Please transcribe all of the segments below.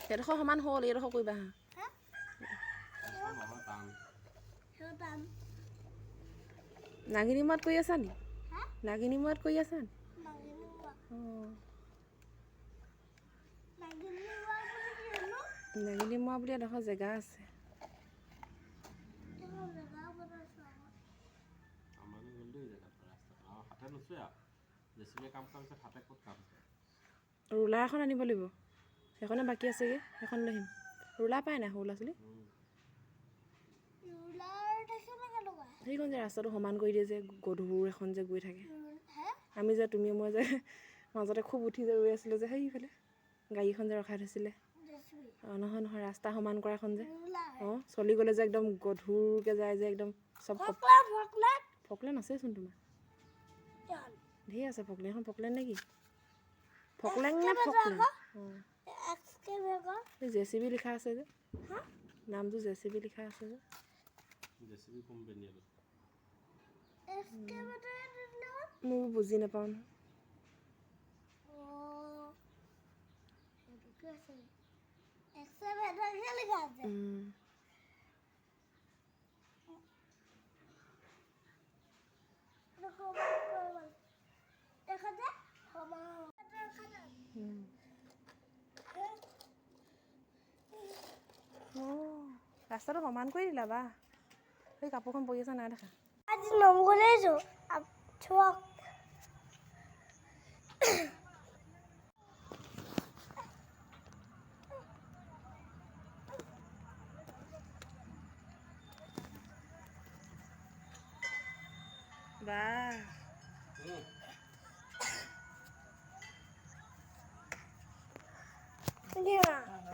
সেইডোখৰ সমান হ'ল, এইডোখৰ কৰিবা হা। নাগিনী মূৰত কৰি আছা নি? নাগিনী মূৰত কৰি আছা নি? অঁ, নাগিনী মূৰা বুলি এডোখৰ জেগা আছে। ৰুলাৰ এখন আনিব লাগিব, সেইখনে বাকী আছেগৈ, সেইখন লৈ আহিম। ৰুলাৰ পাই নাই সৰু ল'ৰা ছোৱালী? সেইখন যে ৰাস্তাটো সমান কৰি দিয়ে যে, গধুৰ এখন যে গৈ থাকে। আমি যে তুমি মই যে মাজতে খুব উঠি যে ৰৈ আছিলোঁ যে সেইফালে গাড়ীখন যে ৰখাই থৈছিলে। অঁ নহয় নহয়, ৰাস্তা সমান কৰা এখন যে। অঁ, চলি গ'লে যে একদম গধুৰকৈ যায় যে একদম চব। ফকলেন আছেচোন তোমাৰ, ধেৰ আছে ফকলেন। এখন ফকলেন নে কি? ফকলেন নে ফকলেন? অঁ, JCB লিখা আছে যে, নামটো JCB লিখা আছে যে। মই বুজি নাপাওঁ নহয়। ৰাস্তাটো সমান কৰি দিলা বা। সেই কাপোৰখন পৰি আছে নাই দেখা। আজি নমগলেইছো থক বা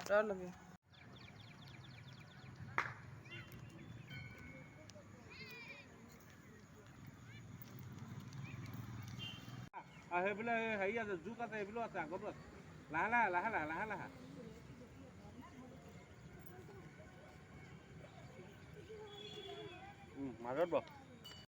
তই ল'বি। সেইফালে হেৰি আছে, জোক আছে, এইফালেও আছে, আগতো আছে। লাহে লাহে লাহে লাহে লাহে লাহে মাজত বহ।